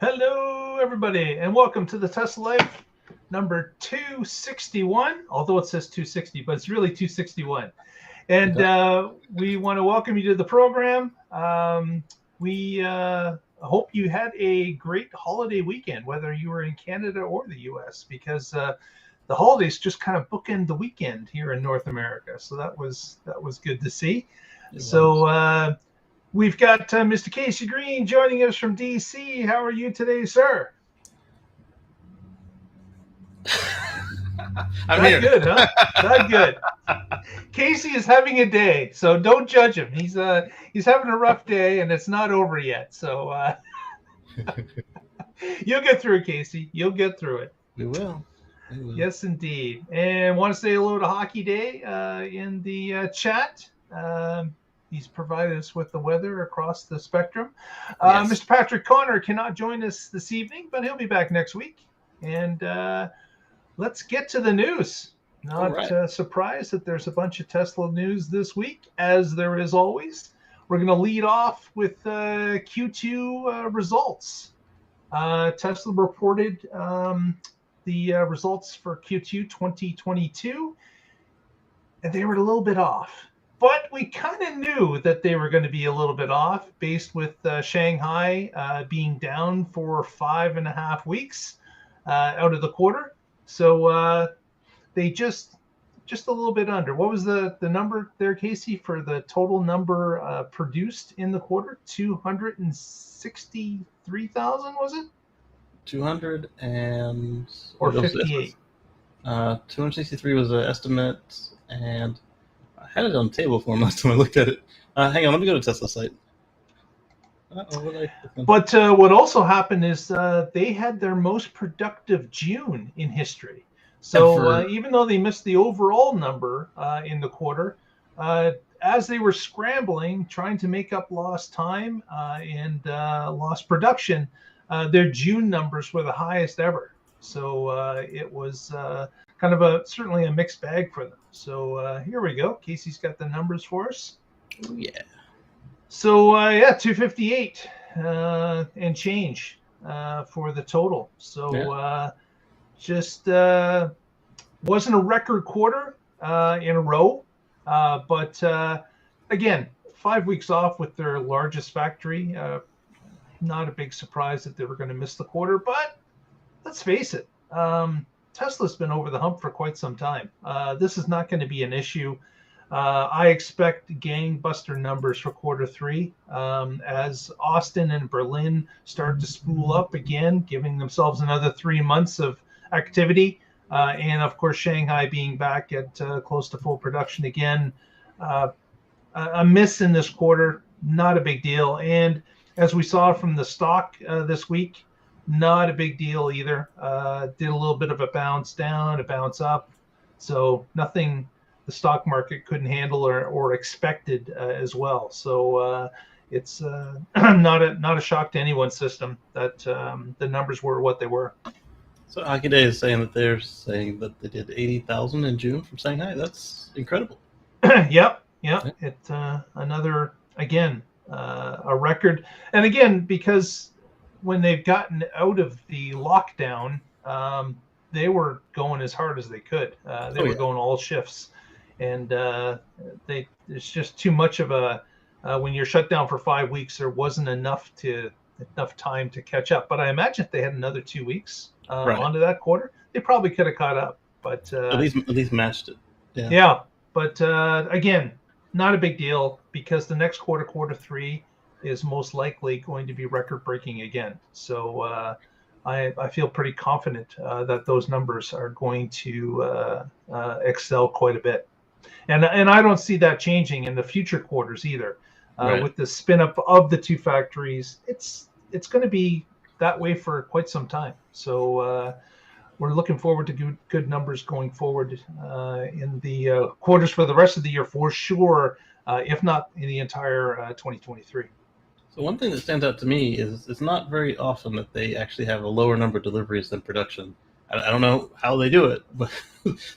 Hello, everybody, and welcome to the Tesla Life number 261. Although it says 260, but it's really 261. And we want to welcome you to the program. We hope you had a great holiday weekend, whether you were in Canada or the U.S., because the holidays just kind of bookend the weekend here in North America. So that was good to see. So we've got Mr. Casey Green joining us from DC. How are you today, sir? I'm Not here. good, huh? Not good. Casey is having a day, so don't judge him. He's having a rough day, and it's not over yet. So you'll get through it, Casey. You'll get through it. We will. Yes, indeed. And want to say hello to Hockey Day in the chat. He's provided us with the weather across the spectrum. Yes. Mr. Patrick Connor cannot join us this evening, but he'll be back next week. And let's get to the news. Not surprised that there's a bunch of Tesla news this week, as there is always. We're going to lead off with Q2 results. Tesla reported the results for Q2 2022, and they were a little bit off. But we kind of knew that they were going to be a little bit off, based with Shanghai being down for 5.5 weeks out of the quarter. So they just a little bit under. What was the number there, Casey, for the total number produced in the quarter? 263,000, was it? 200 and... Or 58? 263 was an estimate, and I had it on the table for him last time I looked at it. Hang on, let me go to Tesla site. But what also happened is they had their most productive June in history. So even though they missed the overall number in the quarter, as they were scrambling, trying to make up lost time and lost production, their June numbers were the highest ever. So it was kind of certainly a mixed bag for them. So here we go. Casey's got the numbers for us. Oh, yeah. So 258 and change for the total. So just wasn't a record quarter in a row, but again, 5 weeks off with their largest factory. Not a big surprise that they were going to miss the quarter, but let's face it, Tesla's been over the hump for quite some time. This is not going to be an issue. I expect gangbuster numbers for quarter three as Austin and Berlin start to spool up again, giving themselves another 3 months of activity. And of course, Shanghai being back at close to full production again. A miss in this quarter, not a big deal. And as we saw from the stock this week, not a big deal either. Did a little bit of a bounce down, a bounce up. So nothing the stock market couldn't handle or expected as well. So it's not a shock to anyone's system that the numbers were what they were. So Hockey Day is saying that they're saying that they did 80,000 in June from Shanghai. That's incredible. Yep. It's another, again, a record. And again, because when they've gotten out of the lockdown, they were going as hard as they could. They were going all shifts. And there's just too much of a when you're shut down for 5 weeks, there wasn't enough time to catch up. But I imagine if they had another 2 weeks onto that quarter, they probably could have caught up. But at least matched it. Yeah. But again, not a big deal because the next quarter three, is most likely going to be record breaking again. So I feel pretty confident that those numbers are going to excel quite a bit. And I don't see that changing in the future quarters either. With the spin up of the two factories, it's going to be that way for quite some time. So we're looking forward to good numbers going forward in the quarters for the rest of the year for sure, if not in the entire 2023. So one thing that stands out to me is it's not very often that they actually have a lower number of deliveries than production. I don't know how they do it, but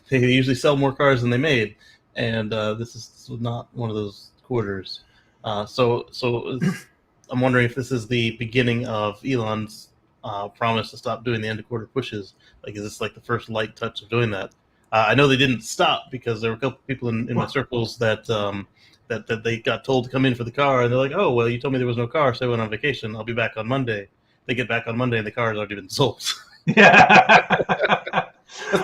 they usually sell more cars than they made. And this is not one of those quarters. So I'm wondering if this is the beginning of Elon's promised to stop doing the end of quarter pushes. Like, is this like the first light touch of doing that? I know they didn't stop because there were a couple people in my circles that that they got told to come in for the car, and they're like, "Oh, well, you told me there was no car, so I went on vacation. I'll be back on Monday." They get back on Monday, and the car has already been sold. Yeah.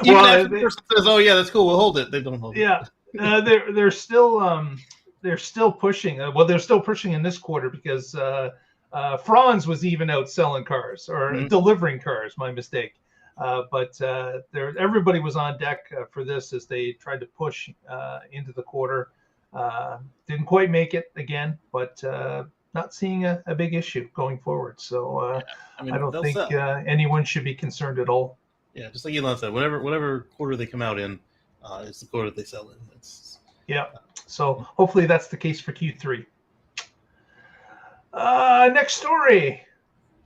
Even after the person says, "Oh, yeah, that's cool, we'll hold it," they don't hold it. Yeah, they're still pushing. Well, they're still pushing in this quarter because Franz was even out selling cars or delivering cars. My mistake. But everybody was on deck for this as they tried to push into the quarter. Didn't quite make it again, but not seeing a big issue going forward. So I don't think anyone should be concerned at all. Yeah, just like Elon said, whatever quarter they come out in, it's the quarter they sell in. So hopefully that's the case for Q3. Next story.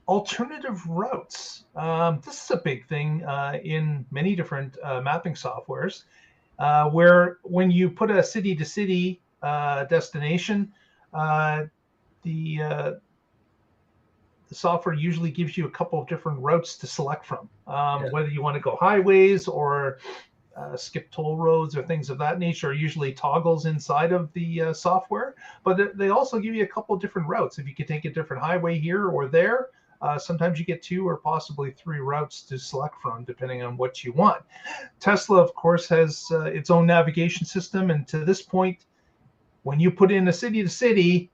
Alternative routes. This is a big thing in many different mapping softwares, where when you put a city-to-city destination, the software usually gives you a couple of different routes to select from, whether you want to go highways or skip toll roads or things of that nature. Are usually toggles inside of the software, but they also give you a couple of different routes. If you could take a different highway here or there, sometimes you get 2 or possibly 3 routes to select from, depending on what you want. Tesla, of course, has its own navigation system, and to this point, when you put in a city-to-city,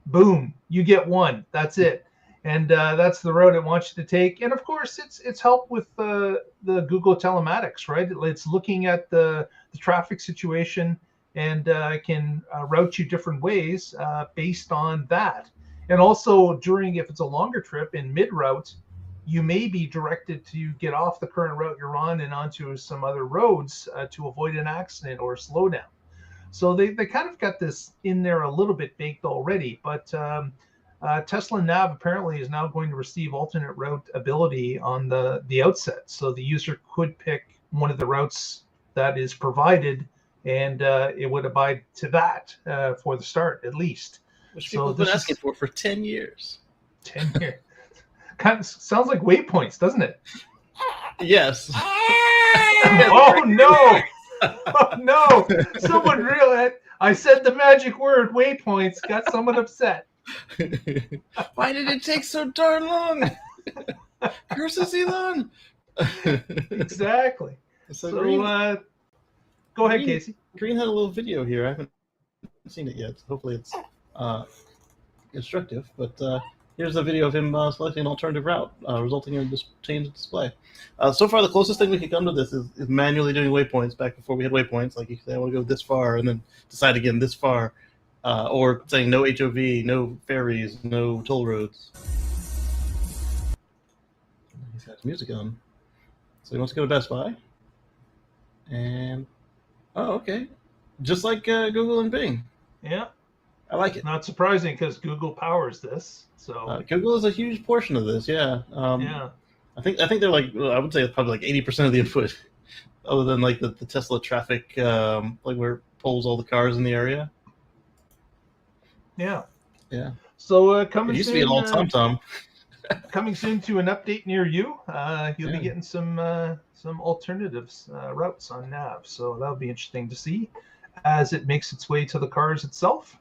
boom, you get one. That's it, and that's the road it wants you to take. And of course, it's helped with the Google telematics, right? It's looking at the traffic situation and can route you different ways based on that. And also if it's a longer trip in mid-route, you may be directed to get off the current route you're on and onto some other roads to avoid an accident or slow down. So they kind of got this in there a little bit baked already, but Tesla Nav apparently is now going to receive alternate route ability on the outset. So the user could pick one of the routes that is provided, and it would abide to that for the start, at least. Which people have been asking for 10 years. 10 years. Kind of sounds like waypoints, doesn't it? Yes. Oh, no. Oh, no. Someone realized I said the magic word, waypoints, got someone upset. Why did it take so darn long? Curses, Elon. Exactly. So go ahead, Casey. Green had a little video here. I haven't seen it yet. Hopefully it's instructive, but here's a video of him selecting an alternative route, resulting in a change of display. So far, the closest thing we could come to this is manually doing waypoints. Back before we had waypoints, like you say, I want to go this far, and then decide again this far, or saying no HOV, no ferries, no toll roads. He's got his music on, so he wants to go to Best Buy, and okay, just like Google and Bing. Yeah. I like it. Not surprising because Google powers this. So Google is a huge portion of this. Yeah. I think they're like, I would say it's probably like 80% of the input, other than like the Tesla traffic, like where it pulls all the cars in the area. Yeah. Yeah. So coming. It used to be all TomTom. Coming soon to an update near you. You'll be getting some alternatives routes on Nav. So that'll be interesting to see as it makes its way to the cars itself.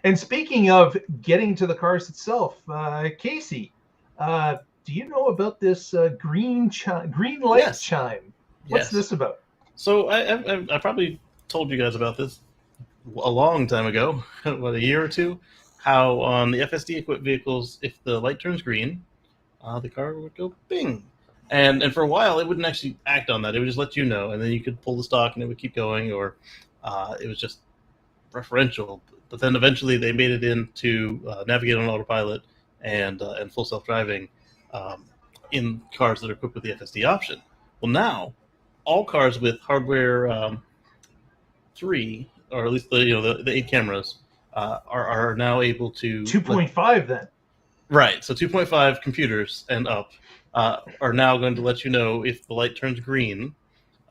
And speaking of getting to the cars itself, Casey, do you know about this green light chime? What's this about? So I probably told you guys about this a long time ago, what, a year or two, how on the FSD equipped vehicles, if the light turns green, the car would go bing. And for a while, it wouldn't actually act on that. It would just let you know, and then you could pull the stock and it would keep going, or it was just preferential. But then eventually they made it into navigate on autopilot and full self-driving in cars that are equipped with the FSD option. Well, now all cars with hardware 3, or at least the 8 cameras, are now able to 2.5 then. Right. So 2.5 computers and up are now going to let you know if the light turns green.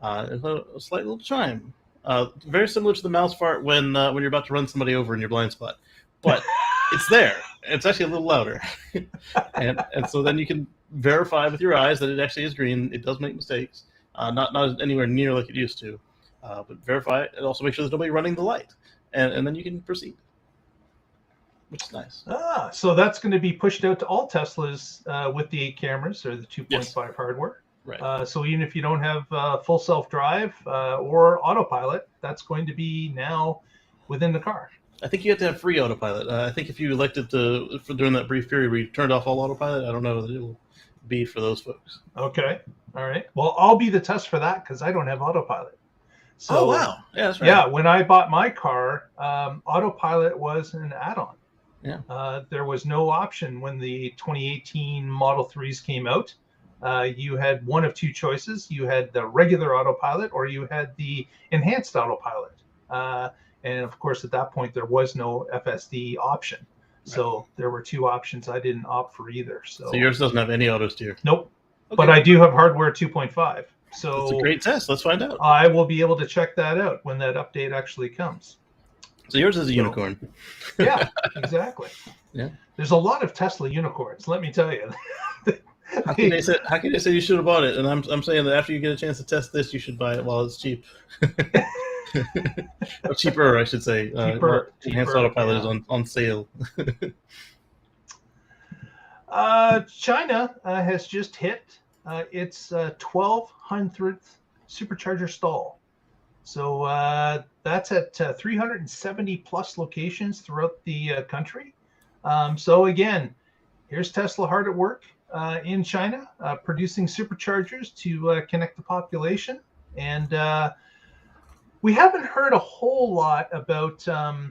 There's a slight little chime. Very similar to the mouse fart when you're about to run somebody over in your blind spot, but it's there, It's actually a little louder. and so then you can verify with your eyes that it actually is green. It does make mistakes, not anywhere near like it used to, but verify it and also make sure there's nobody running the light, and then you can proceed, which is nice. So that's going to be pushed out to all Teslas with the 8 cameras or the 2.5 hardware. Right. So even if you don't have full self-drive or autopilot, that's going to be now within the car. I think you have to have free autopilot. I think if you elected to, during that brief period where you turned off all autopilot, I don't know that it will be for those folks. Okay. All right. Well, I'll be the test for that because I don't have autopilot. So, oh, wow. Yeah, that's right. Yeah, when I bought my car, autopilot was an add-on. Yeah. There was no option when the 2018 Model 3s came out. You had one of two choices. You had the regular autopilot or you had the enhanced autopilot. And of course, at that point, there was no FSD option. So there were two options. I didn't opt for either. So yours doesn't have any auto steer? Nope. Okay. But I do have hardware 2.5. So it's a great test. Let's find out. I will be able to check that out when that update actually comes. So yours is a unicorn. Yeah, exactly. Yeah. There's a lot of Tesla unicorns, let me tell you. How can they say you should have bought it? And I'm saying that after you get a chance to test this, you should buy it while it's cheap. Or cheaper, I should say. Enhanced autopilot is on sale. China has just hit its 1200th Supercharger stall. So that's at 370 plus locations throughout the country. So again, here's Tesla hard at work in China, producing superchargers to connect the population. And we haven't heard a whole lot about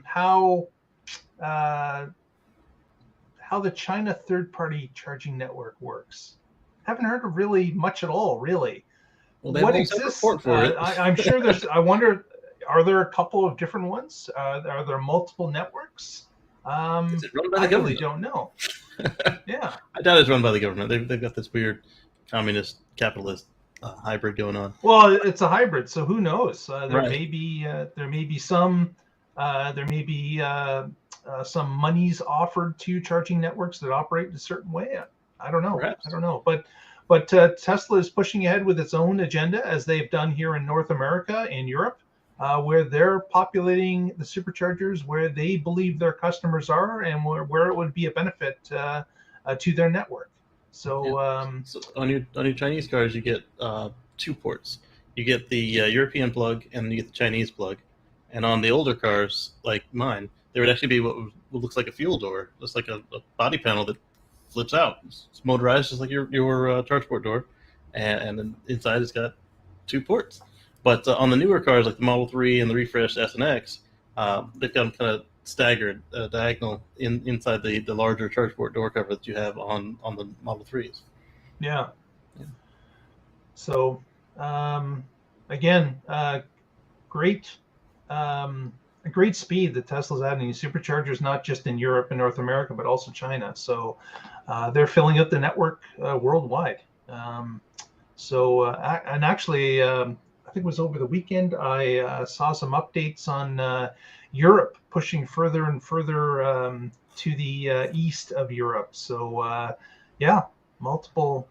how the China third-party charging network works. Haven't heard of really much at all, really. Well, they what have exists? for it. I'm sure there's. I wonder, are there a couple of different ones? Are there multiple networks? Is it run by the government? I really don't know. Yeah, I doubt it's run by the government. They've got this weird communist capitalist hybrid going on. Well, it's a hybrid, so who knows? There Right. may be some monies offered to charging networks that operate in a certain way. I don't know. Perhaps. I don't know. But Tesla is pushing ahead with its own agenda, as they've done here in North America and Europe, where they're populating the superchargers where they believe their customers are and where it would be a benefit to their network. So, So on your Chinese cars, you get 2 ports. You get the European plug and you get the Chinese plug. And on the older cars, like mine, there would actually be what looks like a fuel door, just like a body panel that flips out. It's motorized, just like your charge port door, and then inside it's got 2 ports. But on the newer cars, like the Model 3 and the refreshed S and X, they've got them kind of staggered, diagonal inside the larger charge port door cover that you have on the Model 3s. Yeah. So, again, great speed that Tesla's adding these superchargers, not just in Europe and North America, but also China. So they're filling up the network worldwide. And actually, I think it was over the weekend, I saw some updates on Europe pushing further and further to the east of Europe. So yeah, multiple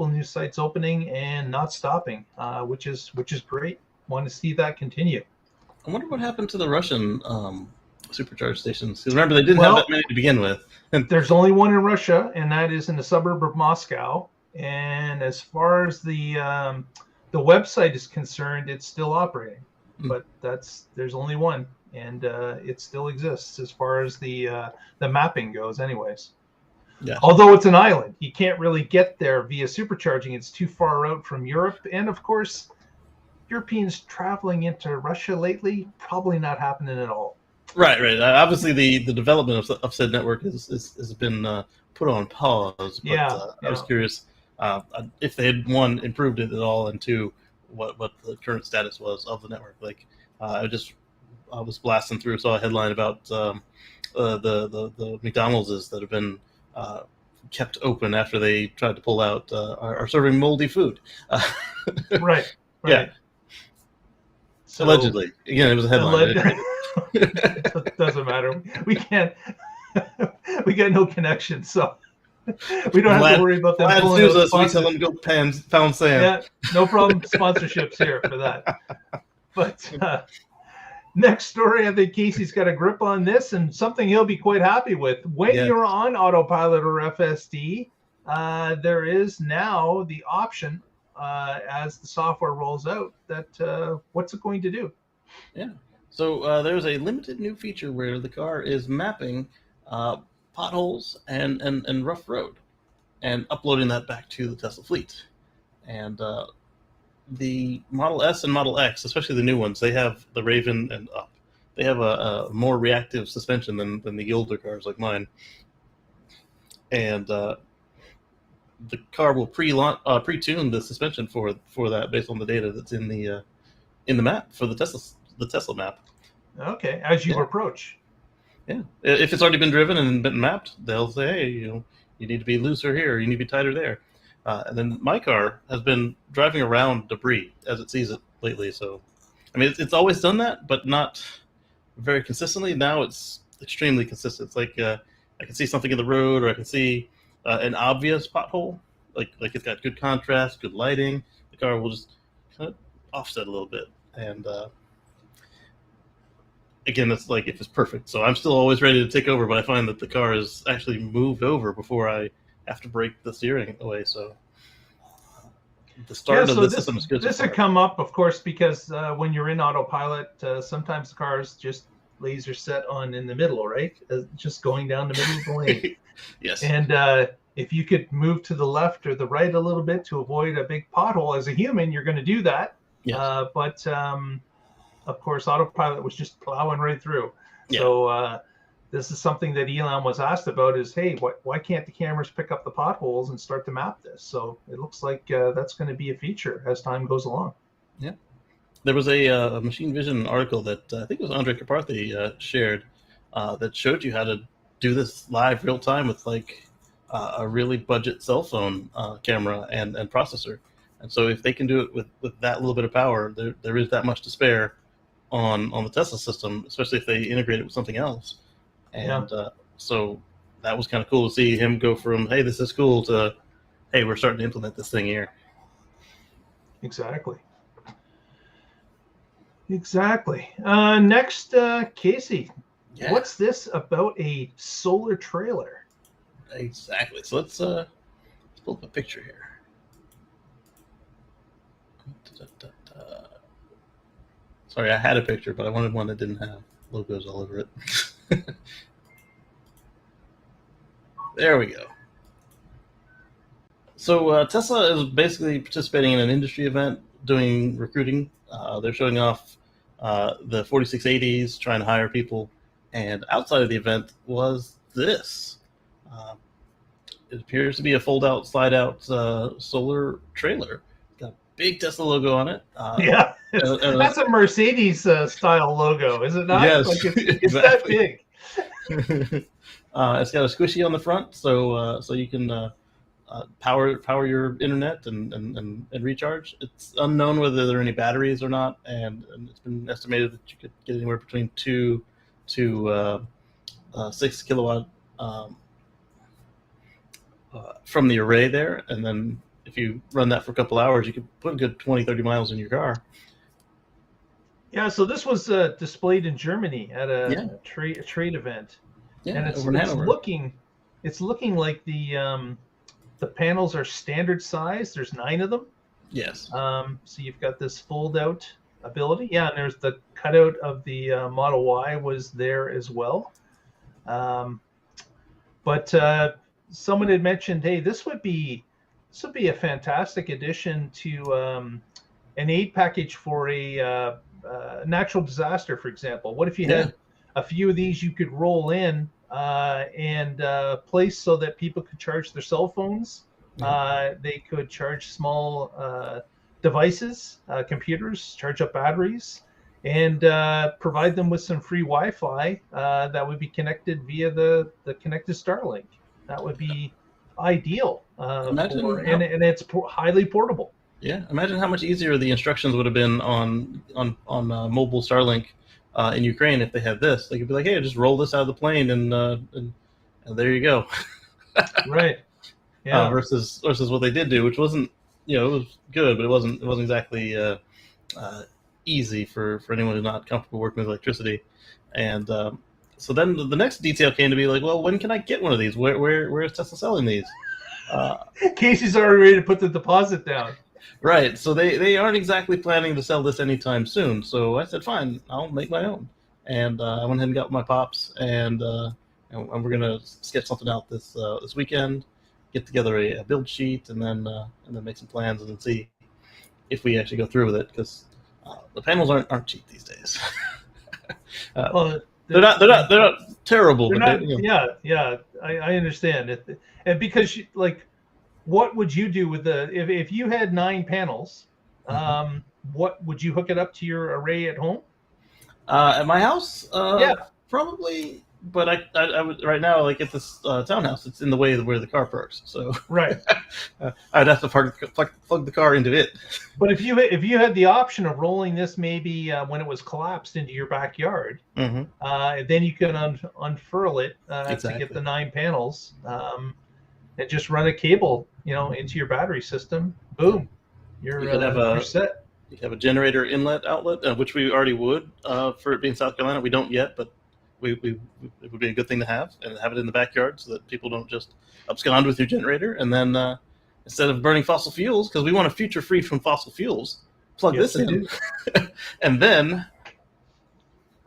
new sites opening and not stopping, which is great. Want to see that continue. I wonder what happened to the Russian supercharge stations. Because remember, they didn't have that many to begin with. There's only one in Russia, and that is in the suburb of Moscow. And as far as the website is concerned, it's still operating. But there's only one, and it still exists as far as the mapping goes, anyways. Yeah. Although it's an island, you can't really get there via supercharging. It's too far out from Europe, and of course, Europeans traveling into Russia lately, probably not happening at all. Right. Obviously, the development of said network has been put on pause. But I was curious if they had, 1, improved it at all, and 2, what the current status was of the network. Like I was blasting through, saw a headline about the McDonald's that have been kept open after they tried to pull out are serving moldy food. Right. Yeah. So, allegedly. Again, it was a headline. It doesn't matter. We can't. we got no connection, so we don't have to worry about them pulling out us. We sponsors. tell them to go pound sand. Yeah, no problem. Sponsorships here for that. But next story, I think Casey's got a grip on this and something he'll be quite happy with. When you're on Autopilot or FSD, there is now the option as the software rolls out that what's it going to do? Yeah. So there's a limited new feature where the car is mapping potholes and rough road and uploading that back to the Tesla fleet. And the Model S and Model X, especially the new ones, they have the Raven and Up. They have a more reactive suspension than the older cars like mine. And the car will pre-tune the suspension for that based on the data that's in the map for the Tesla map. Okay, as you approach. Yeah, if it's already been driven and been mapped, they'll say, hey, you need to be looser here, you need to be tighter there. And then my car has been driving around debris as it sees it lately. So, I mean, it's always done that, but not very consistently. Now it's extremely consistent. It's like I can see something in the road, or I can see an obvious pothole. Like it's got good contrast, good lighting. The car will just kind of offset a little bit. And again, it's like if it's perfect. So I'm still always ready to take over, but I find that the car is actually moved over before I have to break the steering away. So the start of the system is good. This had come up, of course, because when you're in Autopilot, sometimes the car's just laser set on in the middle, right? Just going down the middle of the lane. Yes. And if you could move to the left or the right a little bit to avoid a big pothole, as a human, you're going to do that. Yes. But of course, Autopilot was just plowing right through. Yeah. So this is something that Elon was asked about is, hey, why can't the cameras pick up the potholes and start to map this? So it looks like that's going to be a feature as time goes along. Yeah. There was a machine vision article that I think it was Andre Karpathy shared that showed you how to do this live real time with like a really budget cell phone camera and processor. And so if they can do it with that little bit of power, there is that much to spare on the Tesla system, especially if they integrate it with something else. And so that was kind of cool to see him go from, hey, this is cool, to, hey, we're starting to implement this thing here. Exactly. Next, Casey, what's this about a solar trailer? Exactly. So let's pull up a picture here. Sorry, I had a picture, but I wanted one that didn't have logos all over it. There we go. So Tesla is basically participating in an industry event, doing recruiting. They're showing off the 4680s, trying to hire people. And outside of the event was this. It appears to be a fold-out, slide-out solar trailer. Got a big Tesla logo on it. That's a Mercedes style logo, is it not? Yes, like it's that big. It's got a squishy on the front, so you can power your internet and recharge. It's unknown whether there are any batteries or not, and it's been estimated that you could get anywhere between 2 to 6 kilowatt from the array there, and then if you run that for a couple hours, you could put a good 20-30 miles in your car. Yeah, so this was displayed in Germany at a trade event. Yeah, and it's looking like the panels are standard size. There's 9 of them. Yes. So you've got this fold out ability. Yeah, and there's the cutout of the Model Y was there as well. But someone had mentioned, hey, this would be a fantastic addition to an aid package for a natural disaster, for example. What if you had a few of these you could roll in and place so that people could charge their cell phones? They could charge small devices, computers, charge up batteries, and provide them with some free Wi-Fi that would be connected via the connected StarLink. That would be ideal, and it's highly portable. Yeah, imagine how much easier the instructions would have been on mobile StarLink in Ukraine if they had this. They could be like, hey, just roll this out of the plane and And there you go. Right. Yeah. Versus what they did do, which wasn't, it was good, but it wasn't exactly easy for anyone who's not comfortable working with electricity. And so then the next detail came to be like, well, when can I get one of these? Where is Tesla selling these? Casey's already ready to put the deposit down. Right. So they aren't exactly planning to sell this anytime soon. So I said, fine, I'll make my own. And I went ahead and got my pops, and we're gonna sketch something out this weekend, get together a build sheet, and then make some plans and then see if we actually go through with it, because the panels aren't cheap these days. Well, they're not terrible. They're but not, yeah. I understand it, and because what would you do with if you had 9 panels? What would you hook it up to your array at home? At my house, yeah, probably. But I would right now, like at this townhouse, it's in the way of where the car parks. So right, I'd have to plug the car into it. But if you had the option of rolling this maybe when it was collapsed into your backyard, then you can unfurl it to get the 9 panels, and just run a cable, into your battery system. Boom, you're set. You have a generator inlet outlet, which we already would for it being South Carolina. We don't yet, but it would be a good thing to have, and have it in the backyard so that people don't just abscond with your generator. And then instead of burning fossil fuels, because we want a future free from fossil fuels, plug this in, and then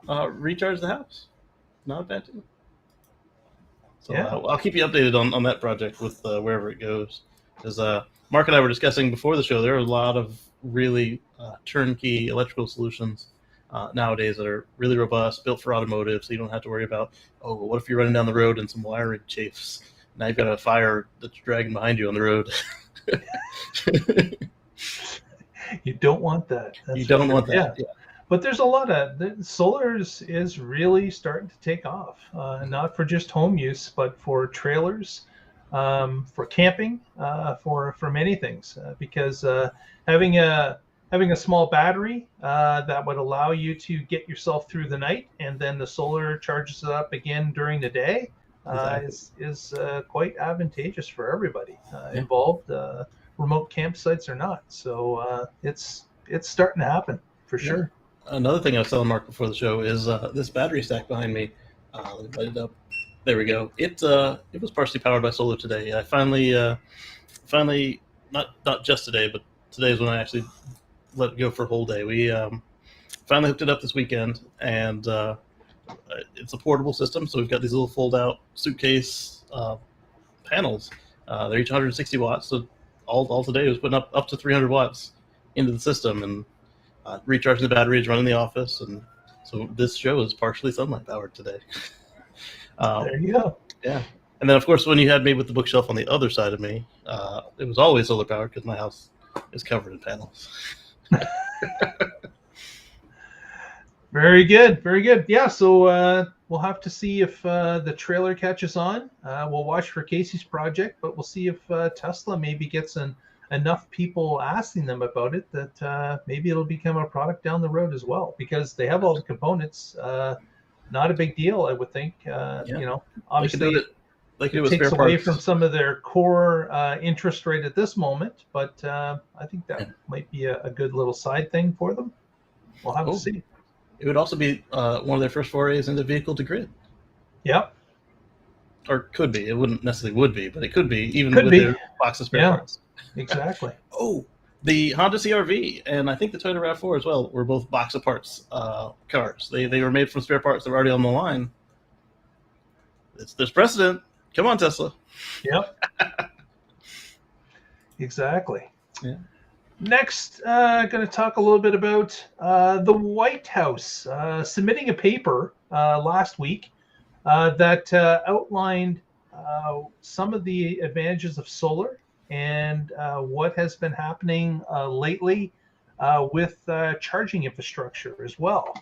recharge the house. Not a bad thing. So I'll keep you updated on that project with wherever it goes. Because Mark and I were discussing before the show, there are a lot of really turnkey electrical solutions nowadays that are really robust, built for automotive, so you don't have to worry about, what if you're running down the road and some wiring chafes? Now you've got a fire that's dragging behind you on the road. You don't want that. You don't want that. Yeah. But there's a lot of solar is really starting to take off, not for just home use, but for trailers, for camping, for many things, because having a small battery that would allow you to get yourself through the night, and then the solar charges it up again during the day, is quite advantageous for everybody involved, remote campsites or not. So it's starting to happen for sure. Another thing I was telling Mark before the show is this battery stack behind me. Let me light it up. There we go. It was partially powered by solar today. I finally not just today, but today is when I actually let it go for a whole day. We finally hooked it up this weekend, and it's a portable system. So we've got these little fold-out suitcase panels. They're each 160 watts. So all today was putting up to 300 watts into the system, and recharging the batteries, running the office, and so this show is partially sunlight powered today. There you go. Yeah, and then of course when you had me with the bookshelf on the other side of me, it was always solar powered because my house is covered in panels. Very good, very good. Yeah, so we'll have to see if the trailer catches on. We'll watch for Casey's project, but we'll see if Tesla maybe gets enough people asking them about it that maybe it'll become a product down the road as well, because they have all the components. Not a big deal, I would think. Obviously it takes away from some of their core interest rate at this moment, but I think that might be a good little side thing for them. We'll have to see. It would also be one of their first forays into vehicle to grid. Yep. Or could be. It wouldn't necessarily would be, but it could be, even with their box of spare parts. Exactly. The Honda CR-V and I think the Toyota RAV4 as well were both box of parts cars. They were made from spare parts that were already on the line. There's precedent. Come on, Tesla. Yep. Exactly. Yeah. Next, going to talk a little bit about the Whitehouse submitting a paper last week that outlined some of the advantages of solar and what has been happening lately with charging infrastructure as well.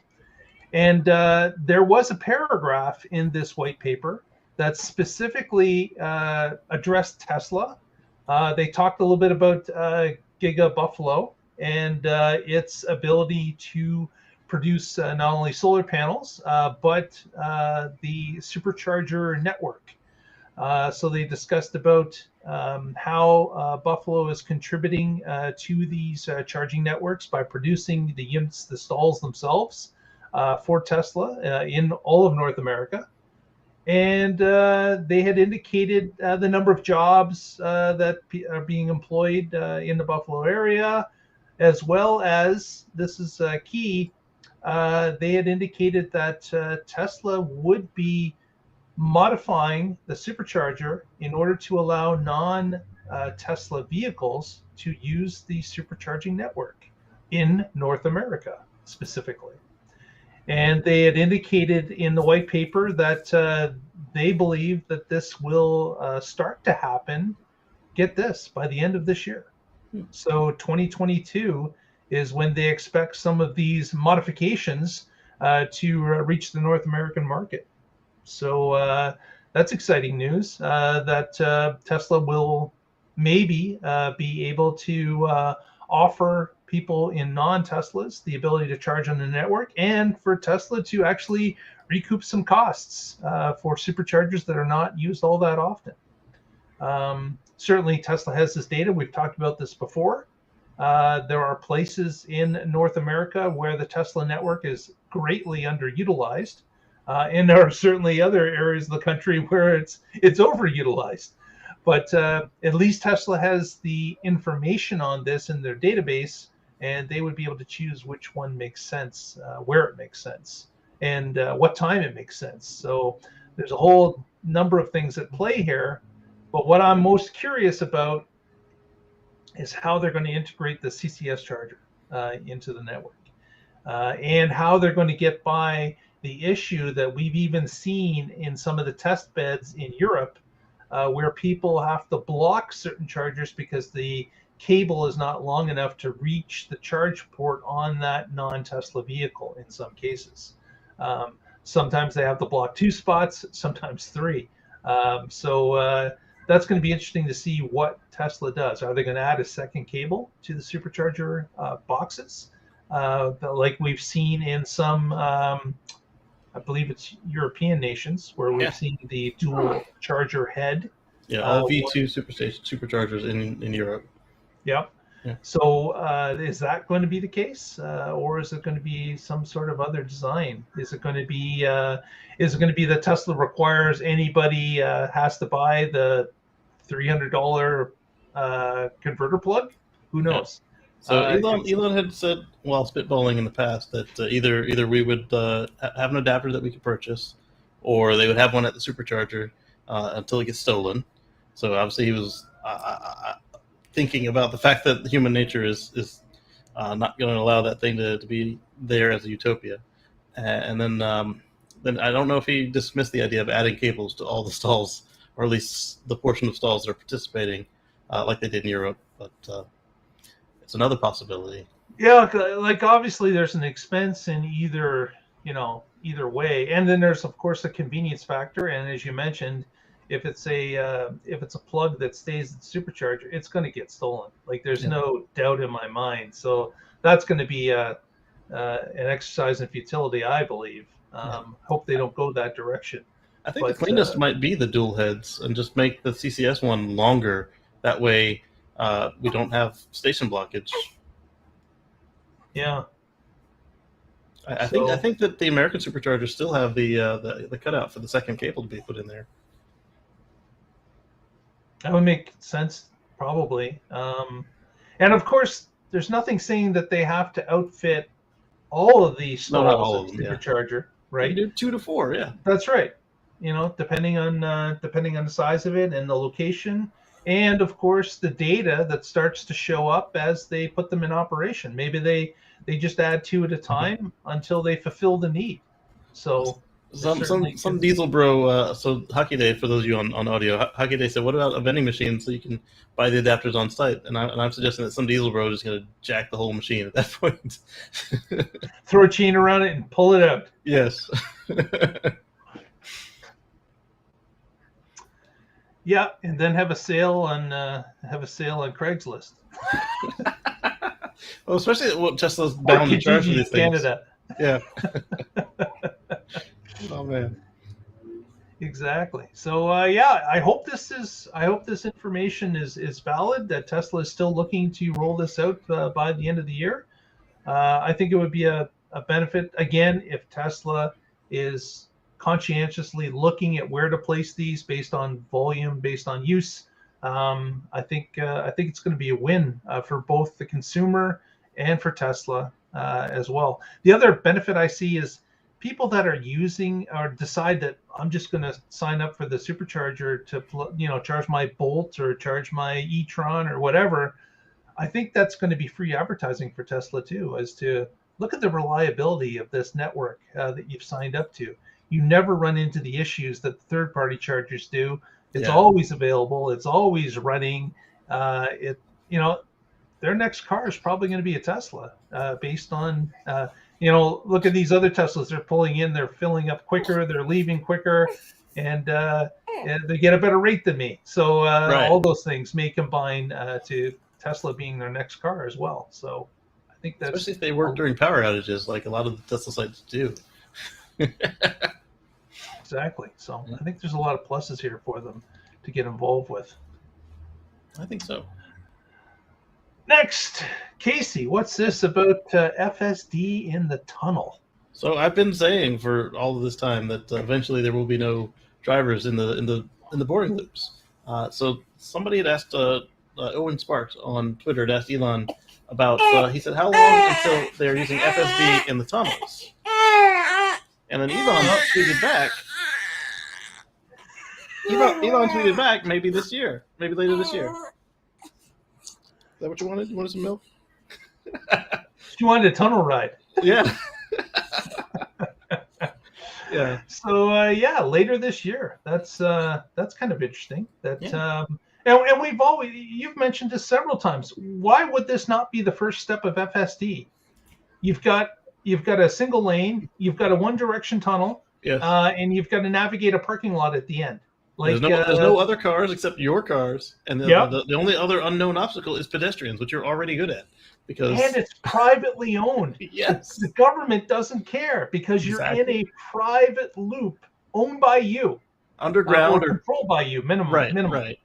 And there was a paragraph in this white paper that specifically addressed Tesla. They talked a little bit about Giga Buffalo and its ability to produce not only solar panels, but the Supercharger network. So they discussed about how Buffalo is contributing to these charging networks by producing the units, the stalls themselves for Tesla in all of North America. And they had indicated the number of jobs that are being employed in the Buffalo area, as well as, this is key, they had indicated that Tesla would be modifying the Supercharger in order to allow non-Tesla vehicles to use the supercharging network in North America specifically. And they had indicated in the white paper that they believe that this will start to happen, get this, by the end of this year. So 2022 is when they expect some of these modifications to reach the North American market. So that's exciting news that Tesla will maybe be able to offer people in non-Teslas the ability to charge on the network, and for Tesla to actually recoup some costs for superchargers that are not used all that often. Certainly Tesla has this data. We've talked about this before. There are places in North America where the Tesla network is greatly underutilized. And there are certainly other areas of the country where it's overutilized. But at least Tesla has the information on this in their database, and they would be able to choose which one makes sense, where it makes sense, and what time it makes sense. So there's a whole number of things at play here. But what I'm most curious about is how they're going to integrate the CCS charger into the network, and how they're going to get by the issue that we've even seen in some of the test beds in Europe, where people have to block certain chargers because the cable is not long enough to reach the charge port on that non-Tesla vehicle in some cases. Sometimes they have to block 2 spots, sometimes 3. So that's going to be interesting to see what Tesla does. Are they going to add a second cable to the Supercharger boxes, like we've seen in some, I believe it's European nations, where we've seen the dual charger head. Yeah, all V2 superchargers in Europe. Yep. Yeah. So is that going to be the case, or is it going to be some sort of other design? Is it going to be that Tesla requires anybody has to buy the $300 converter plug? Who knows? So Elon had said, while spitballing in the past, that either we would have an adapter that we could purchase, or they would have one at the Supercharger until it gets stolen. So obviously he was thinking about the fact that human nature is not going to allow that thing to be there as a utopia. And then I don't know if he dismissed the idea of adding cables to all the stalls, or at least the portion of stalls that are participating, like they did in Europe. But it's another possibility. Yeah, like obviously there's an expense in either way, and then there's of course a convenience factor. And as you mentioned, if it's a plug that stays at the Supercharger, it's going to get stolen. Like there's no doubt in my mind. So that's going to be an exercise in futility, I believe. Hope they don't go that direction. I think the cleanest might be the dual heads and just make the CCS one longer. That way, we don't have station blockage. Yeah. I think that the American Superchargers still have the cutout for the second cable to be put in there. That would make sense, probably. And of course, there's nothing saying that they have to outfit all of the stalls in Supercharger, right? You do 2 to 4, yeah. That's right. Depending on the size of it and the location, and of course the data that starts to show up as they put them in operation. Maybe they just add 2 at a time until they fulfill the need. So some diesel bro. So Hockey Day, for those of you on audio, Hockey Day said, "What about a vending machine so you can buy the adapters on site?" And I'm suggesting that some diesel bro is just going to jack the whole machine at that point. Throw a chain around it and pull it out. Yes. Yeah, and then have a sale on Craigslist. Well, especially Tesla's bound to charge for these things. Canada. Yeah. Oh man. Exactly. So yeah, I hope this information is valid. That Tesla is still looking to roll this out by the end of the year. I think it would be a benefit again if Tesla is conscientiously looking at where to place these based on volume, based on use. I think it's going to be a win for both the consumer and for Tesla as well. The other benefit I see is people that are using or decide that I'm just going to sign up for the Supercharger to charge my Bolt or charge my e-tron or whatever. I think that's going to be free advertising for Tesla too, as to look at the reliability of this network that you've signed up to. You never run into the issues that the third-party chargers do. It's always available. It's always running. Their next car is probably going to be a Tesla, based on look at these other Teslas. They're pulling in. They're filling up quicker. They're leaving quicker, and they get a better rate than me. So all those things may combine to Tesla being their next car as well. So I think that's especially if they work during power outages, like a lot of the Tesla sites do. Exactly. So I think there's a lot of pluses here for them to get involved with. I think so. Next, Casey, what's this about FSD in the tunnel? So I've been saying for all of this time that eventually there will be no drivers in the boring loops. So somebody had asked Owen Sparks on Twitter, had asked Elon about. He said, "How long until they're using FSD in the tunnels?" And then Elon tweeted back. Elon tweeted back, maybe this year, maybe later this year. Is that what you wanted? You wanted some milk? You wanted a tunnel ride. Yeah. Yeah. So later this year. That's kind of interesting. And you've mentioned this several times. Why would this not be the first step of FSD? You've got a single lane, you've got a one direction tunnel, yes. And you've got to navigate a parking lot at the end. Like there's no other cars except your cars, and the only other unknown obstacle is pedestrians, which you're already good at. And it's privately owned. Yes. The government doesn't care because you're in a private loop owned by you. Underground or controlled by you, minimum. Right.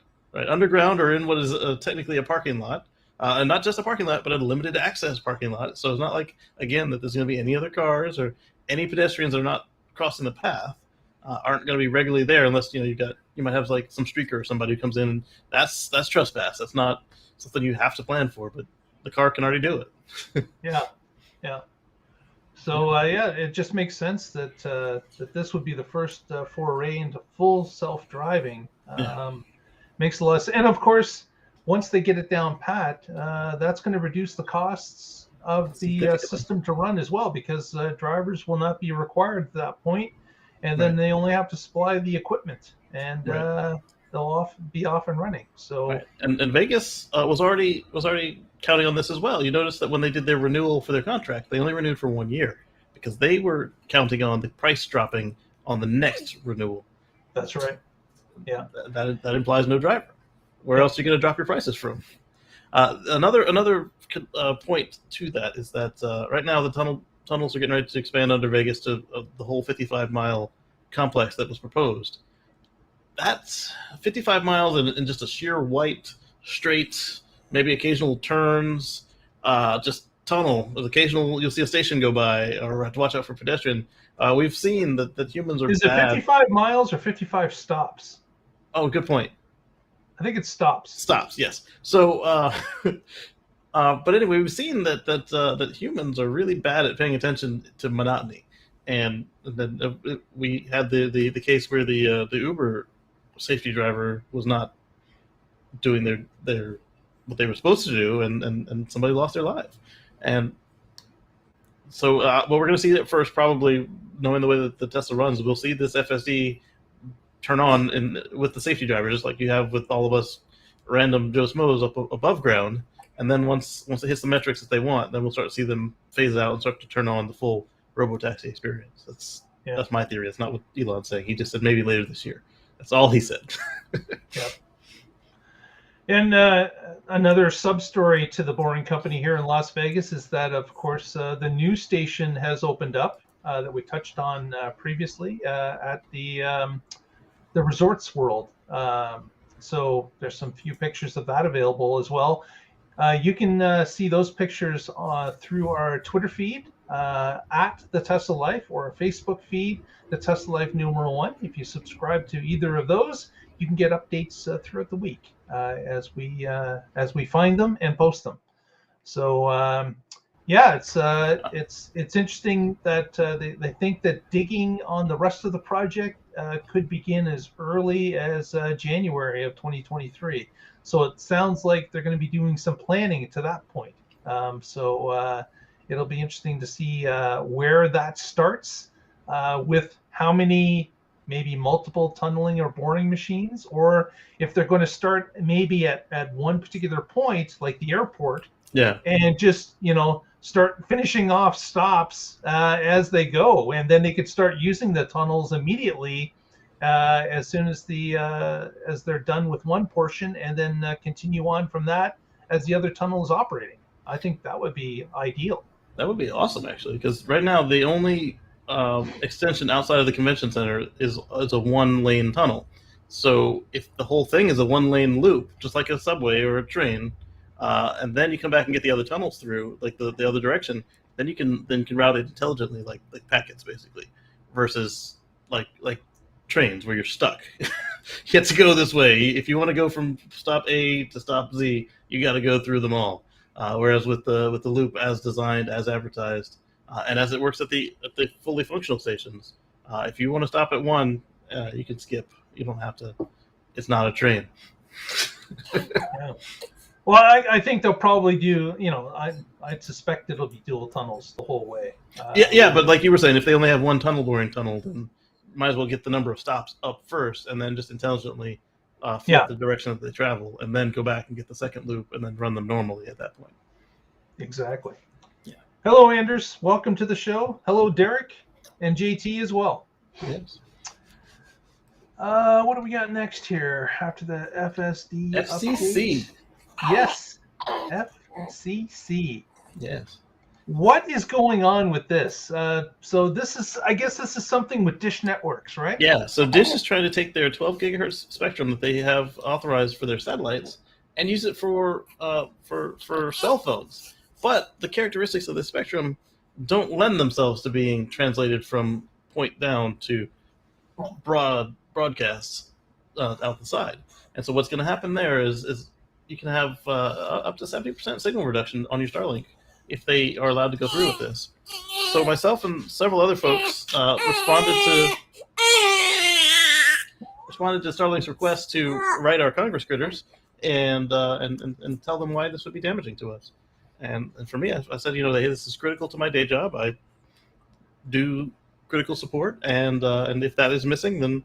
Underground or in what is technically a parking lot. And not just a parking lot, but a limited access parking lot. So it's not like, again, that there's going to be any other cars or any pedestrians that are not crossing the path aren't going to be regularly there unless, you might have like some streaker or somebody who comes in. And that's trespass. That's not something you have to plan for, but the car can already do it. Yeah. So it just makes sense that this would be the first foray into full self-driving. Makes a lot of sense. And of course, once they get it down pat, that's going to reduce the costs of the system to run as well, because drivers will not be required at that point, and then they only have to supply the equipment, and they'll be off and running. So and Vegas was already counting on this as well. You notice that when they did their renewal for their contract, they only renewed for 1 year because they were counting on the price dropping on the next renewal. That's right. Yeah, that implies no driver. Where else are you going to drop your prices from? Another point to that is that right now the tunnels are getting ready to expand under Vegas to the whole 55-mile complex that was proposed. That's 55 miles in just a sheer white, straight, maybe occasional turns, just tunnel. Occasional, you'll see a station go by, or have to watch out for pedestrian. We've seen that humans are. Is it 55 miles or 55 stops? Oh, good point. I think it's stops. Stops, yes. So, but anyway, we've seen that humans are really bad at paying attention to monotony, and then we had the case where the Uber safety driver was not doing their what they were supposed to do, and somebody lost their life. And so what we're going to see at first, probably knowing the way that the Tesla runs, we'll see this FSD turn on with the safety driver, just like you have with all of us random Joe Schmoes up above ground. And then once it hits the metrics that they want, then we'll start to see them phase out and start to turn on the full robotaxi experience. That's my theory. That's not what Elon's saying. He just said maybe later this year. That's all he said. Yep. And another sub-story to the Boring Company here in Las Vegas is that, of course, the news station has opened up that we touched on previously at the the Resorts World. So there's some few pictures of that available as well. You can see those pictures through our Twitter feed at the Tesla Life, or our Facebook feed, the Tesla Life #1. If you subscribe to either of those, you can get updates throughout the week as we find them and post them. So it's interesting that they think that digging on the rest of the project could begin as early as January of 2023. So it sounds like they're going to be doing some planning to that point. It'll be interesting to see where that starts, with how many, maybe multiple tunneling or boring machines, or if they're going to start maybe at one particular point, like the airport, and just start finishing off stops as they go, and then they could start using the tunnels immediately as soon as as they're done with one portion, and then continue on from that as the other tunnel is operating. I think that would be ideal. That would be awesome, actually, because right now the only extension outside of the convention center is a one-lane tunnel. So if the whole thing is a one-lane loop, just like a subway or a train, and then you come back and get the other tunnels through, like the other direction, then you can route it intelligently, like packets, basically, versus like trains where you're stuck. You have to go this way. If you want to go from stop A to stop Z, you got to go through them all. Whereas with the loop as designed, as advertised, and as it works at the fully functional stations, if you want to stop at one, you can skip. You don't have to. It's not a train. Yeah. Well, I think they'll probably do. I suspect it'll be dual tunnels the whole way. Yeah, but like you were saying, if they only have one boring tunnel, then might as well get the number of stops up first, and then just intelligently flip the direction that they travel, and then go back and get the second loop, and then run them normally at that point. Exactly. Yeah. Hello, Anders. Welcome to the show. Hello, Derek, and JT as well. Yes. What do we got next here after the FSD FCC? Update? Yes, FCC. Yes. What is going on with this? So I guess this is something with Dish Networks, right? Yeah. So Dish is trying to take their 12 gigahertz spectrum that they have authorized for their satellites and use it for cell phones. But the characteristics of the spectrum don't lend themselves to being translated from point down to broadcasts out the side. And so what's going to happen there is you can have up to 70% signal reduction on your StarLink if they are allowed to go through with this. So myself and several other folks responded to Starlink's request to write our Congress critters and tell them why this would be damaging to us. And for me, I said, hey, this is critical to my day job. I do critical support, and if that is missing, then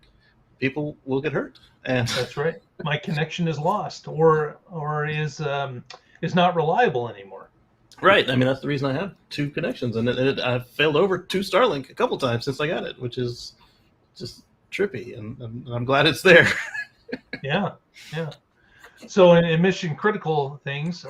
people will get hurt. And that's right. My connection is lost, or is not reliable anymore. Right. I mean, that's the reason I have two connections, and I've failed over to Starlink a couple times since I got it, which is just trippy, and I'm glad it's there. Yeah. So in mission critical things,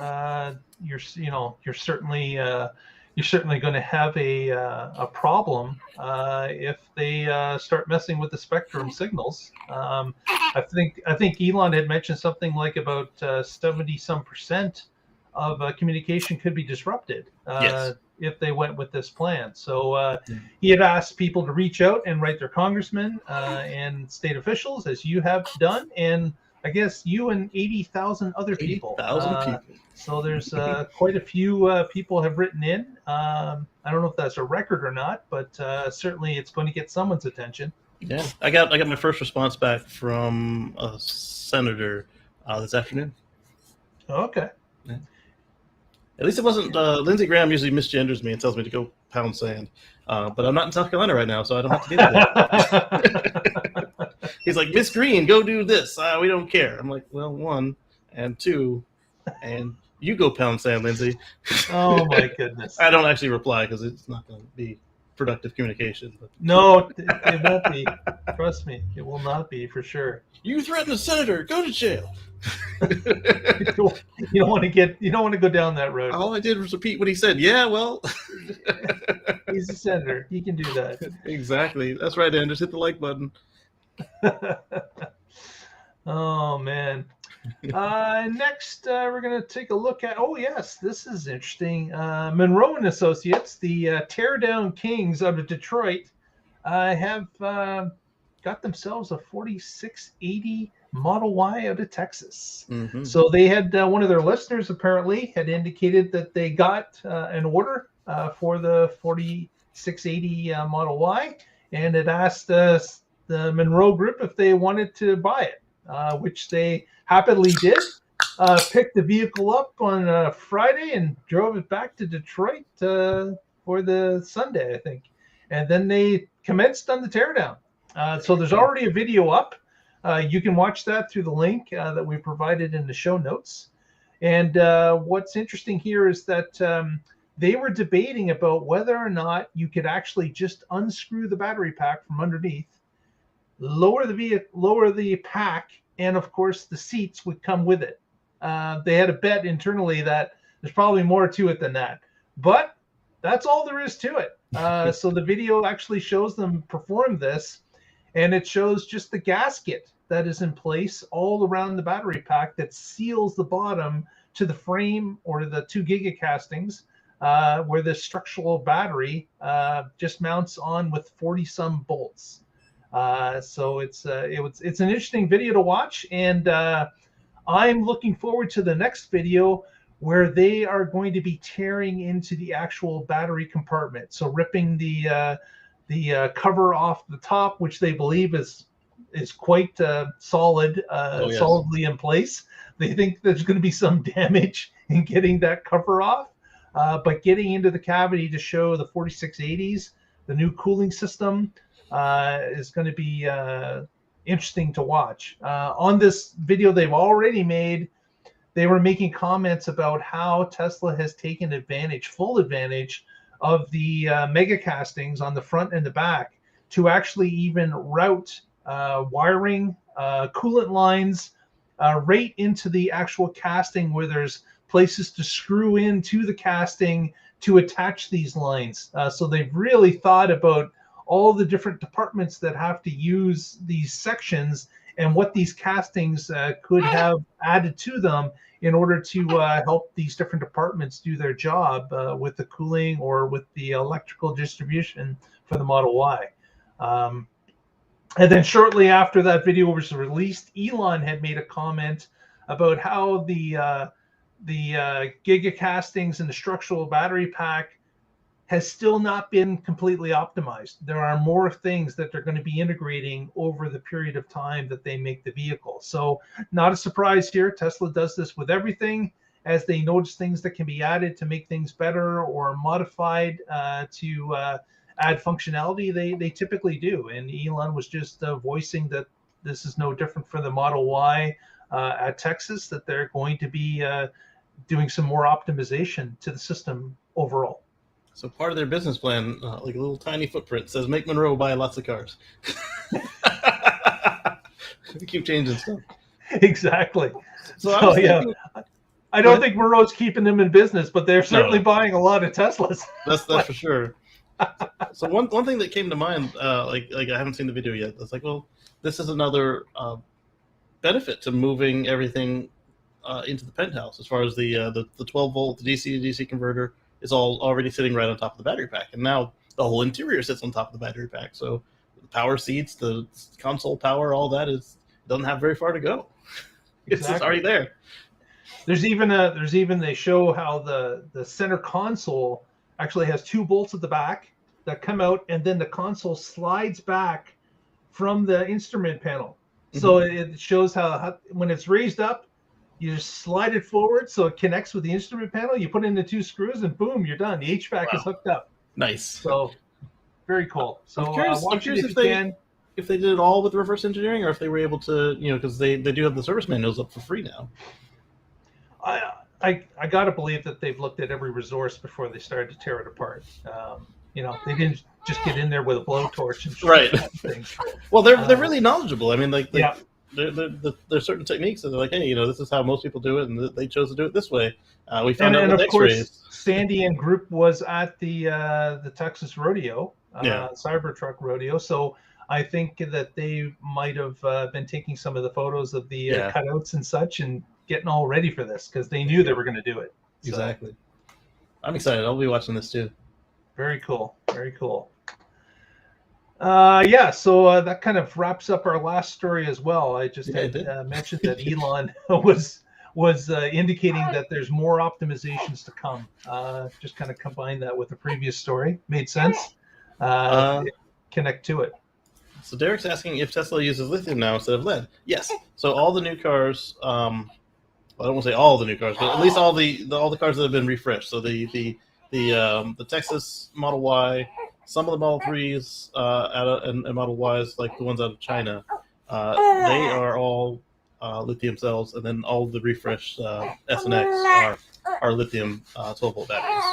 you're certainly going to have a problem if they start messing with the spectrum signals. I think Elon had mentioned something like about 70% of communication could be disrupted if they went with this plan. So he had asked people to reach out and write their congressmen and state officials, as you have done, and I guess you and 80,000 other people. 80,000 people. So there's quite a few people have written in. I don't know if that's a record or not, but certainly it's going to get someone's attention. Yeah, I got my first response back from a senator this afternoon. Okay. Yeah. At least it wasn't. Lindsey Graham usually misgenders me and tells me to go pound sand, but I'm not in South Carolina right now, so I don't have to do that. He's like, Miss Green, go do this. We don't care. I'm like, well, one, and two, and you go pound sand, Lindsay. Oh my goodness! I don't actually reply because it's not going to be productive communication. But. No, it won't be. Trust me, it will not be for sure. You threatened a senator. Go to jail. You don't want to go down that road. All I did was repeat what he said. Yeah, well, he's a senator. He can do that. Exactly. That's right, Anders. Hit the like button. Oh man. Next, we're going to take a look at. Oh yes, this is interesting. Munro and Associates, the Teardown Kings out of Detroit, have got themselves a 4680 Model Y out of Texas. Mm-hmm. So they had one of their listeners apparently had indicated that they got an order for the 4680 Model Y, and it asked the Munro Group if they wanted to buy it, which they happily did. Picked the vehicle up on Friday and drove it back to Detroit for the Sunday, I think. And then they commenced on the teardown. So there's already a video up. You can watch that through the link that we provided in the show notes. And what's interesting here is that they were debating about whether or not you could actually just unscrew the battery pack from underneath, lower the pack, and of course the seats would come with it. They had a bet internally that there's probably more to it than that, but that's all there is to it. So the video actually shows them perform this, and it shows just the gasket that is in place all around the battery pack that seals the bottom to the frame or the 2 gigacastings, where the structural battery just mounts on with 40 some bolts. So it's an interesting video to watch, and I'm looking forward to the next video where they are going to be tearing into the actual battery compartment. So ripping the cover off the top, which they believe is quite solid, yes. solidly in place. They think there's going to be some damage in getting that cover off, but getting into the cavity to show the 4680s, the new cooling system, is going to be interesting to watch. On this video they've already made, they were making comments about how Tesla has taken full advantage of the mega castings on the front and the back to actually even route wiring, coolant lines right into the actual casting, where there's places to screw into the casting to attach these lines. So they've really thought about all the different departments that have to use these sections and what these castings could have added to them in order to help these different departments do their job with the cooling or with the electrical distribution for the Model Y. And then shortly after that video was released, Elon had made a comment about how the giga castings and the structural battery pack has still not been completely optimized. There are more things that they're going to be integrating over the period of time that they make the vehicle. So not a surprise here. Tesla does this with everything. As they notice things that can be added to make things better or modified to add functionality, they typically do. And Elon was just voicing that this is no different for the Model Y at Texas, that they're going to be doing some more optimization to the system overall. So part of their business plan, like a little tiny footprint, says make Munro buy lots of cars. They keep changing stuff. Exactly. So yeah, I don't think Munro's keeping them in business, but they're certainly buying a lot of Teslas. That's for sure. So one thing that came to mind, like I haven't seen the video yet. It's like, well, this is another benefit to moving everything into the penthouse, as far as the 12 volt, the DC to DC converter is all already sitting right on top of the battery pack, and now the whole interior sits on top of the battery pack. So the power seats, the console power, all that doesn't have very far to go. It's just already there. There's even they show how the center console actually has 2 bolts at the back that come out, and then the console slides back from the instrument panel. Mm-hmm. So it shows how when it's raised up, you just slide it forward so it connects with the instrument panel. You put in the 2 screws, and boom, you're done. The HVAC is hooked up. Nice. So very cool. So I'm curious if they did it all with reverse engineering, or if they were able to, because they do have the service manuals up for free now. I got to believe that they've looked at every resource before they started to tear it apart. They didn't just get in there with a blowtorch and right. Things. Well, they're really knowledgeable. I mean, yeah. There's certain techniques that they're like, hey, this is how most people do it, and they chose to do it this way. We found out with X-rays. Of course, Sandy and group was at the Texas rodeo, Cybertruck rodeo. So I think that they might have been taking some of the photos of the cutouts and such and getting all ready for this because they knew they were going to do it. So, exactly. I'm excited. I'll be watching this too. Very cool. Very cool. So that kind of wraps up our last story as well. I just had mentioned that Elon was indicating that there's more optimizations to come. Just kind of combine that with the previous story. Made sense. Connect to it. So Derek's asking if Tesla uses lithium now instead of lead. Yes. So all the new cars, I don't want to say all the new cars, but at least all the cars that have been refreshed. So the Texas Model Y, some of the Model 3s and Model Ys, like the ones out of China, they are all lithium cells, and then all the refreshed S and X are lithium 12-volt batteries.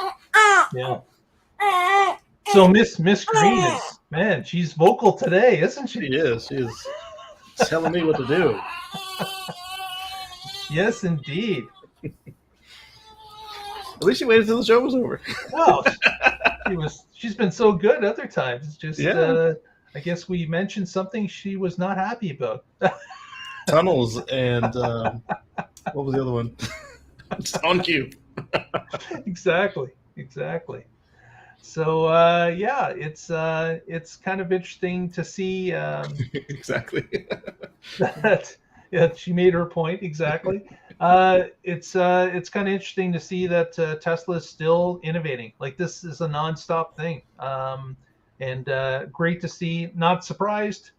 Yeah. So Miss Green is, man, she's vocal today, isn't she? She is. She is telling me what to do. Yes, indeed. At least she waited until the show was over. Oh, she's been so good other times. It's just, I guess we mentioned something she was not happy about. Tunnels and what was the other one? Just on cue. Exactly. So it's kind of interesting to see. Exactly. That she made her point exactly. It's kind of interesting to see that Tesla is still innovating. Like, this is a nonstop thing, and great to see. Not surprised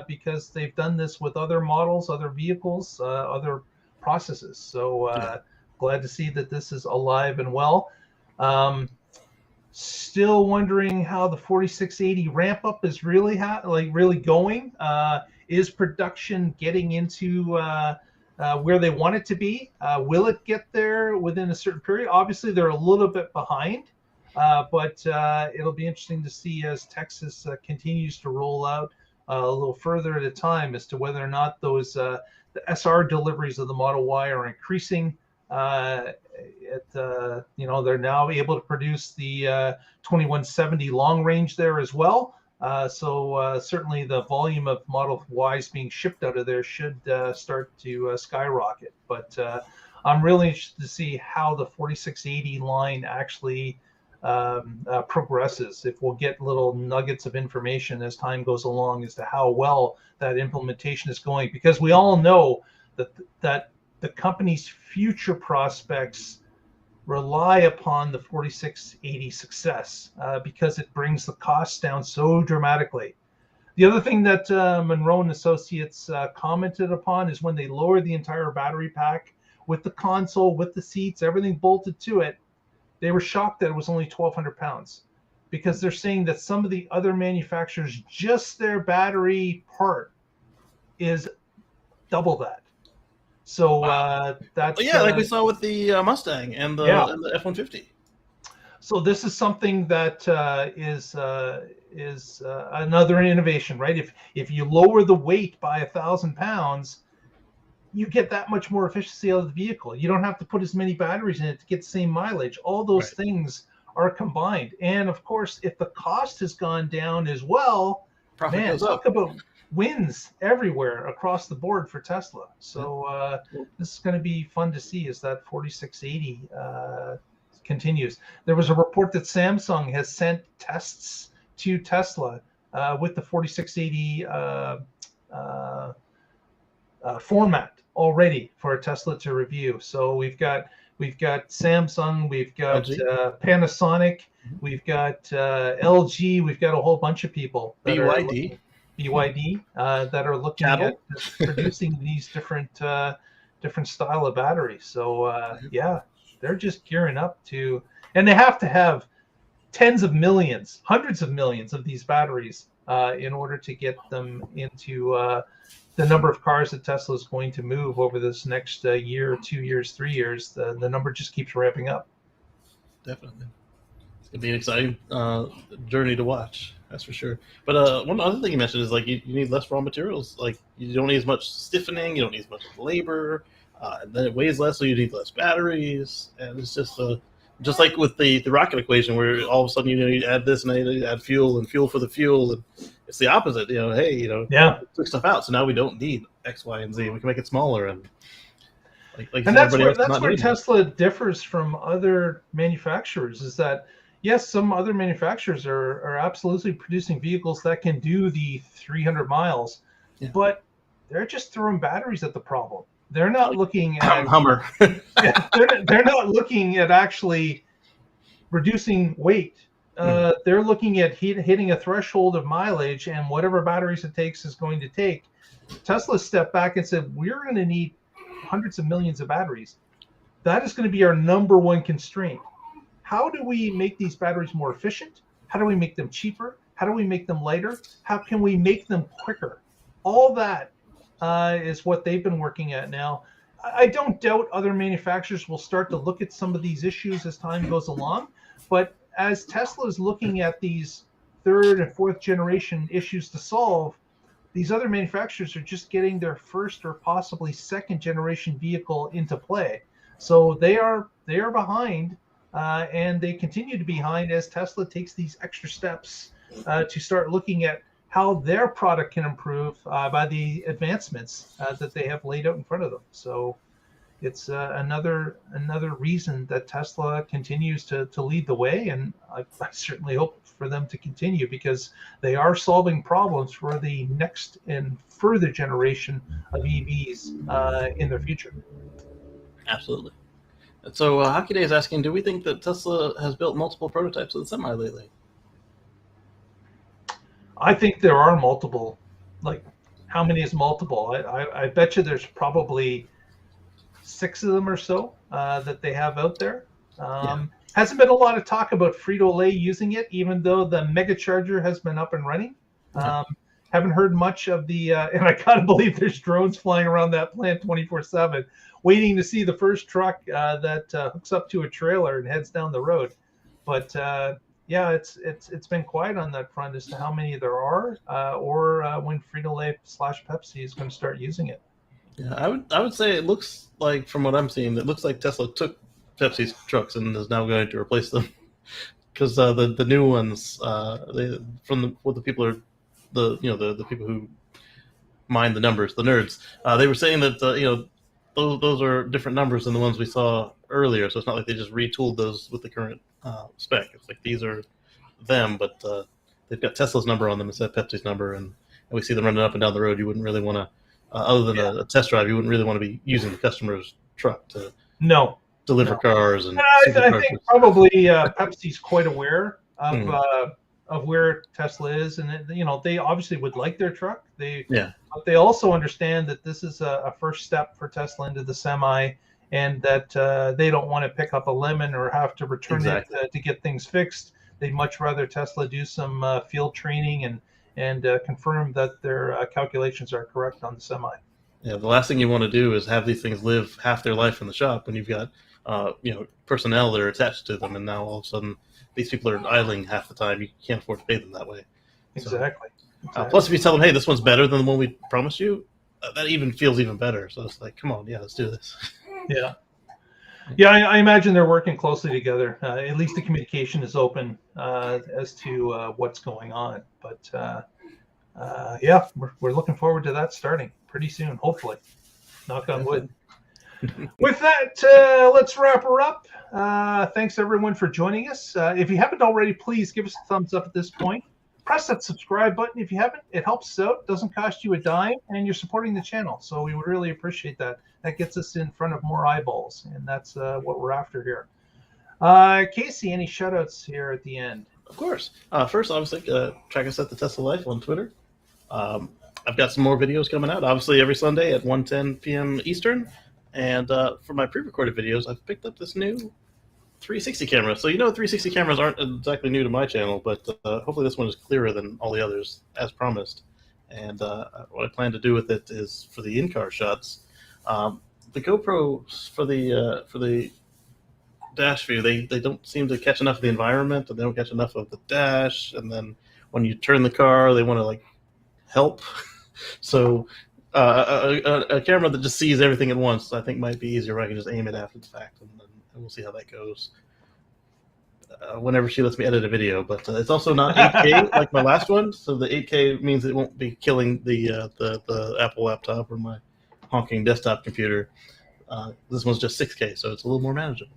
because they've done this with other models, other vehicles, other processes. So glad to see that this is alive and well. Still wondering how the 4680 ramp up is really going. Is production getting into where they want it to be? Will it get there within a certain period? Obviously, they're a little bit behind, but it'll be interesting to see as Texas continues to roll out a little further at a time as to whether or not those the SR deliveries of the Model Y are increasing. They're now able to produce the 2170 long range there as well. So certainly the volume of Model Ys being shipped out of there should start to skyrocket. But I'm really interested to see how the 4680 line actually progresses. If we'll get little nuggets of information as time goes along as to how well that implementation is going, because we all know that the company's future prospects rely upon the 4680 success because it brings the costs down so dramatically. The other thing that Munro and Associates commented upon is when they lowered the entire battery pack with the console, with the seats, everything bolted to it, they were shocked that it was only 1,200 pounds, because they're saying that some of the other manufacturers, just their battery part is double that. So that's like we saw with the Mustang and the F-150. So this is something that is another innovation, right? If you lower the weight by 1,000 pounds, you get that much more efficiency out of the vehicle. You don't have to put as many batteries in it to get the same mileage. All those things are combined, and of course, if the cost has gone down as well, profit goes talk up. about wins everywhere across the board for Tesla. So this is going to be fun to see as that 4680 continues. There was a report that Samsung has sent tests to Tesla with the 4680 format already for a Tesla to review. So we've got Samsung, we've got Panasonic, we've got LG, we've got a whole bunch of people. BYD that are looking at producing these different style of batteries. So they're just gearing up to, and they have to have tens of millions, hundreds of millions of these batteries in order to get them into the number of cars that Tesla is going to move over this next year, 2 years, 3 years. The number just keeps ramping up. Definitely. It's going to be an exciting journey to watch. That's for sure. But one other thing you mentioned is, like, you need less raw materials. Like, you don't need as much stiffening. You don't need as much labor. And then it weighs less, so you need less batteries. And it's just just like with the rocket equation, where all of a sudden you add this and you add fuel and fuel for the fuel, and it's the opposite. Hey, took stuff out, so now we don't need X, Y, and Z. We can make it smaller, and and that's where Tesla differs from other manufacturers. Is that yes, some other manufacturers are absolutely producing vehicles that can do the 300 miles, but they're just throwing batteries at the problem. They're not looking at Hummer. they're not looking at actually reducing weight. They're looking at hitting a threshold of mileage, and whatever batteries it takes is going to take. Tesla stepped back and said, we're going to need hundreds of millions of batteries. That is going to be our number one constraint. How do we make these batteries more efficient? How do we make them cheaper? How do we make them lighter? How can we make them quicker? All that is what they've been working at now. I don't doubt other manufacturers will start to look at some of these issues as time goes along. But as Tesla is looking at these third and fourth generation issues to solve, these other manufacturers are just getting their first or possibly second generation vehicle into play. So they are behind, and they continue to be behind as Tesla takes these extra steps to start looking at how their product can improve by the advancements that they have laid out in front of them. So it's another reason that Tesla continues to lead the way, and I certainly hope for them to continue, because they are solving problems for the next and further generation of EVs in their future. Absolutely. So Hockey Day is asking, do we think that Tesla has built multiple prototypes of the Semi lately? I think there are multiple. Like, how many is multiple? I bet you there's probably 6 of them or so that they have out there. Hasn't been a lot of talk about Frito-Lay using it, even though the Mega Charger has been up and running. Haven't heard much of the, and I gotta believe there's drones flying around that plant 24/7, waiting to see the first truck that hooks up to a trailer and heads down the road. But yeah, it's been quiet on that front as to how many there are, or when Frito-Lay / Pepsi is going to start using it. Yeah, I would say it looks like, from what I'm seeing, it looks like Tesla took Pepsi's trucks and is now going to replace them, because the new ones, the people are the people who mine the numbers, the nerds, they were saying that those are different numbers than the ones we saw earlier. So it's not like they just retooled those with the current spec. It's like these are them, but they've got Tesla's number on them instead of Pepsi's number, and we see them running up and down the road. You wouldn't really want to, other than a test drive, you wouldn't really want to be using the customer's truck to deliver cars. And I think probably Pepsi's quite aware of where Tesla is, and they obviously would like their truck. But they also understand that this is a first step for Tesla into the Semi, and that they don't want to pick up a lemon or have to return it to get things fixed. They'd much rather Tesla do some field training and confirm that their calculations are correct on the Semi. Yeah, the last thing you want to do is have these things live half their life in the shop when you've got personnel that are attached to them, and now all of a sudden these people are idling half the time. You can't afford to pay them that way. Exactly. Plus, if you tell them, hey, this one's better than the one we promised you, that even feels even better. So it's like, come on, let's do this. I imagine they're working closely together. At least the communication is open as to what's going on. But we're looking forward to that starting pretty soon, hopefully. Knock on wood. With that, let's wrap her up. Thanks everyone for joining us. If you haven't already, please give us a thumbs up at this point. Press that subscribe button if you haven't. It helps us out, doesn't cost you a dime, and you're supporting the channel. So we would really appreciate that. That gets us in front of more eyeballs, and that's what we're after here. Casey, any shout-outs here at the end? Of course. First, obviously, track us at the Tesla Life on Twitter. I've got some more videos coming out, obviously, every Sunday at 1:10 p.m. Eastern. And for my pre-recorded videos, I've picked up this new 360 camera. So 360 cameras aren't exactly new to my channel, but hopefully this one is clearer than all the others, as promised. And what I plan to do with it is, for the in-car shots, the GoPros for the dash view, they don't seem to catch enough of the environment, and they don't catch enough of the dash. And then when you turn the car, they want to help. So a camera that just sees everything at once, I think, might be easier. I can just aim it after the fact, and we'll see how that goes. whenever she lets me edit a video. But it's also not 8K like my last one, so the 8K means it won't be killing the Apple laptop or my honking desktop computer. This one's just 6K, so it's a little more manageable.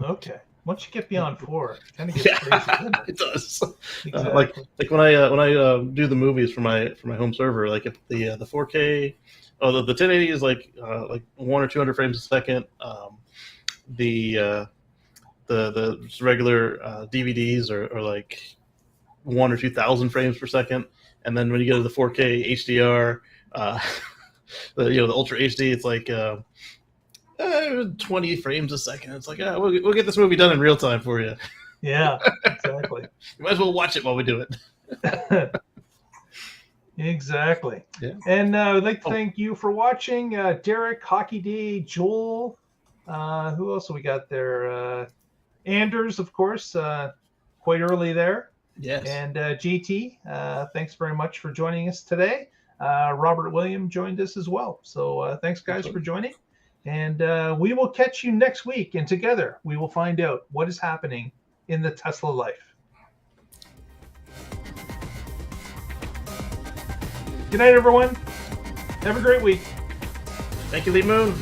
Okay. Once you get beyond 4, it kind of gets crazy, doesn't it? It does. Exactly. Like when I do the movies for my home server, like if the 4K, the 1080 is like 100 or 200 frames a second. The regular DVDs are like 1,000 or 2,000 frames per second, and then when you go to the 4K HDR, the Ultra HD, it's like 20 frames a second. It's like we'll get this movie done in real time for you. Yeah, exactly. You might as well watch it while we do it. Exactly. Yeah. And I'd like to thank you for watching, Derek, Hockey D, Joel. Who else have we got there? Anders, of course, quite early there. Yes. And GT, thanks very much for joining us today. Robert William joined us as well. So thanks, guys, for joining. And we will catch you next week. And together, we will find out what is happening in the Tesla life. Good night, everyone. Have a great week. Thank you, Lee Moon.